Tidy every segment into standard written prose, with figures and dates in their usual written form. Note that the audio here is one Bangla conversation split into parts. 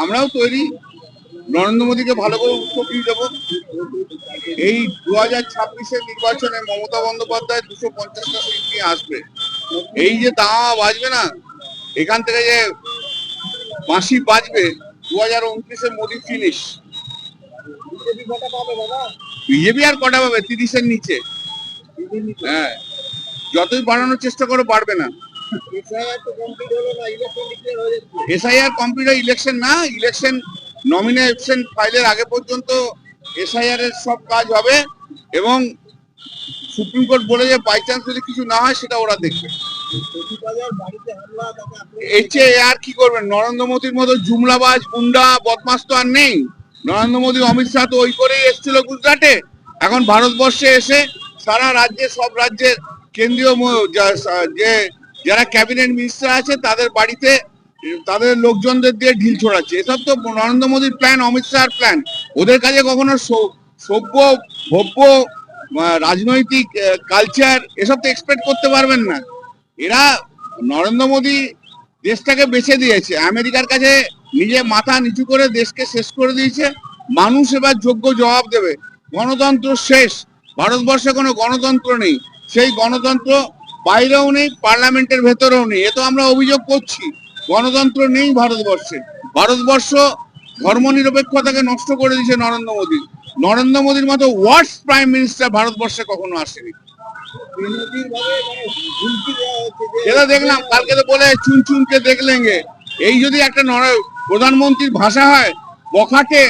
আমরাও তৈরি নরেন্দ্র মোদীকে ভালো করে উত্তর দিয়ে দেবো। এই 2026-এর নির্বাচনে মমতা বন্দ্যোপাধ্যায় 250টা সিট নিয়ে আসবে। এই যে দাওয়া বাজবে না, এখান থেকে যে বাঁশি বাজবে, 2029-এ মোদী ফিনিশ। বিজেপি আর কটা পাবে? 30-এর নিচে। হ্যাঁ, যতই বাড়ানোর চেষ্টা করো পারবে না। এসআইআর কমপ্লিট, ইলেকশন না, ইলেকশন নমিনেশন ফাইলের আগে পর্যন্ত এসআইআর এর সব কাজ হবে এবং সুপ্রিম কোর্ট বলে যে বাই চান্স যদি কিছু না হয় সেটা ওরা দেখবে। এর চেয়ে আর কি করবেন? নরেন্দ্র মোদীর মতো জুমলাবাজ গুন্ডা বদমাস তো আর নেই। নরেন্দ্র মোদী অমিত শাহ তো ওই করেই এসেছিল গুজরাটে। এখন ভারতবর্ষে এসে সারা রাজ্যে, সব রাজ্যের কেন্দ্রীয় যে যারা ক্যাবিনেট মিনিস্টার আছে তাদের বাড়িতে তাদের লোকজনদের দিয়ে ঢিল ছোড়াচ্ছে। এসব তো নরেন্দ্র মোদীর প্ল্যান, অমিত শাহর প্ল্যান। ওদের কাছে কখনো সভ্য ভব্য রাজনৈতিক কালচার এসব তো এক্সপেক্ট করতে পারবেন না। এরা নরেন্দ্র মোদী দেশটাকে বেছে দিয়েছে, আমেরিকার কাছে নিজে মাথা নিচু করে দেশকে শেষ করে দিয়েছে। মানুষ এবার যোগ্য জবাব দেবে। গণতন্ত্র শেষ, ভারতবর্ষে কোনো গণতন্ত্র নেই। সেই গণতন্ত্র বাইরেও নেই, পার্লামেন্টের ভেতরেও নেই। এ তো আমরা অভিযোগ করছি, গণতন্ত্র নেই ভারতবর্ষে। ভারতবর্ষ ধর্মনিরপেক্ষতাকে নষ্ট করে দিয়েছে নরেন্দ্র মোদী। নরেন্দ্র মোদীর মতো ওয়ার্স্ট প্রাইম মিনিস্টার ভারতবর্ষে কখনো আসেনি। এটা দেখলাম কালকে, তো বলে চুন চুনকে দেখলেঙ্গে। এই যদি একটা প্রধানমন্ত্রীর ভাষা হয় বখাটে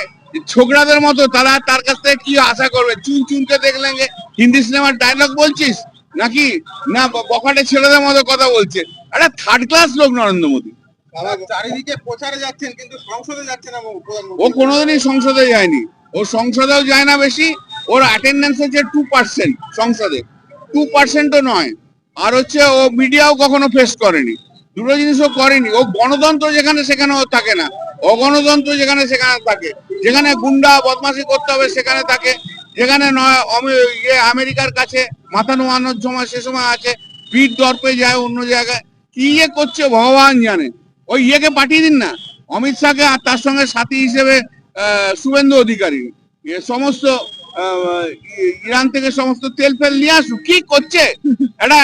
ছোকরাদের মতো, তারা তার কাছ থেকে কি আশা করবে? চুন চুনকে দেখলেঙ্গে হিন্দি সিনেমার ডায়লগ বলছিস নাকি? না বখাটে ছেলেদের মতো কথা বলছে। একটা থার্ড ক্লাস লোক নরেন্দ্র মোদী। চারিদিকে প্রচারে যাচ্ছেন কিন্তু সংসদে যাচ্ছে না। ও কোনোদিনই সংসদে যায়নি, ও সংসদেও যায় না বেশি। ওর অ্যাটেন্ডেন্স হচ্ছে 2% সংসদে, 2%ও নয়। আর হচ্ছে ও মিডিয়াও কখনো ফেস করেনি, দুটো জিনিসও করেনি। ও গণতন্ত্র যেখানে সেখানে ও থাকে না, অগণতন্ত্র যেখানে সেখানে থাকে। যেখানে গুন্ডা বদমাশি করতে হবে সেখানে থাকে, যেখানে নয় আমেরিকার কাছে মাথা নোয়ানোর সময় সে সময় আছে, পিঠ দর্পে যায় অন্য জায়গায়। কি করছে ভগবান জানে। ওই ইয়েকে পাঠিয়ে দিন না, অমিত শাহকে, আর তার সঙ্গে সাথী হিসেবে শুভেন্দু অধিকারী। সমস্ত ইরান থেকে সমস্ত তেল ফেল নিয়ে আসুক। কি করছে এটা?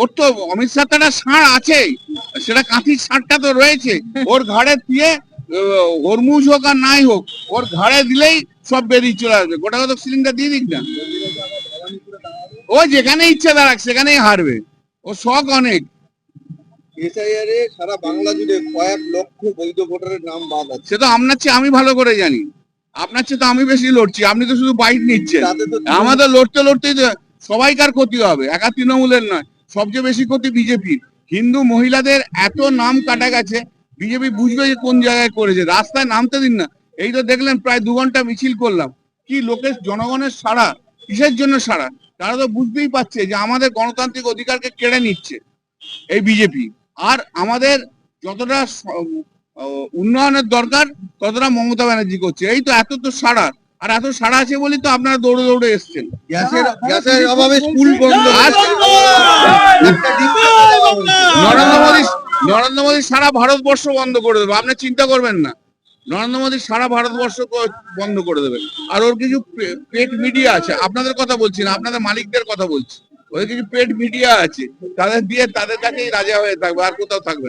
ওর তো অমিত শাহ একটা ষাঁড় আছেই, সেটা কাঁথির ষাঁড়টা তো রয়েছে ওর ঘাড়ে দিয়ে। হরমুজ হোক আর নাই হোক, ওর ঘাড়ে দিলেই সব বেরিয়ে চলে আসবে। গোটা কত সিলিংটা দিয়ে দিক না, ও যেখানে ইচ্ছা দাঁড়াক সেখানেই হারবে। ও শখ অনেক। এসআইআর এ সারা বাংলা জুড়ে কয়েক লক্ষ বৈধ ভোটারের নাম বাদ আছে। সে তো আপনার চেয়ে আমি ভালো করে জানি, আপনার চেয়ে তো আমি বেশি লড়ছি। আপনি তো শুধু বাইট নিচ্ছেন। আমাদের লড়তে লড়তেই সবাইকার ক্ষতি হবে, একা তৃণমূলের নয়। সবচেয়ে বেশি ক্ষতি বিজেপির। হিন্দু মহিলাদের এত নাম কাটা গেছে, বিজেপি বুঝবে যে কোন জায়গায় করেছে। রাস্তায় নামতে দিন না। এই তো দেখলেন প্রায় 2 ঘন্টা মিছিল করলাম। কি লোকের, জনগণের সাড়া, কিসের জন্য সাড়া? তারা তো বুঝতেই পারছে যে আমাদের গণতান্ত্রিক অধিকারকে কেড়ে নিচ্ছে এই বিজেপি। আর আমাদের যতটা উন্নয়নের দরকার ততটা মমতা ব্যানার্জি করছে। এই তো এত তো সাড়া, আর এত সাড়া আছে বলি তো আপনারা দৌড়ে দৌড়ে এসছেন। গ্যাসের অভাবে স্কুল বন্ধ। নরেন্দ্র মোদী সারা ভারতবর্ষ বন্ধ করে দেবে, আপনি চিন্তা করবেন না। নরেন্দ্র মোদী সারা ভারতবর্ষ বন্ধ করে দেবে। আর ওর কিছু পেট মিডিয়া আছে, আপনাদের কথা বলছি না, আপনাদের মালিকদের কথা বলছি। ওদের কিছু পেট মিডিয়া আছে, তাদের দিয়ে তাদের কাছেই রাজা হয়ে থাকবে, আর কোথাও থাকবে না।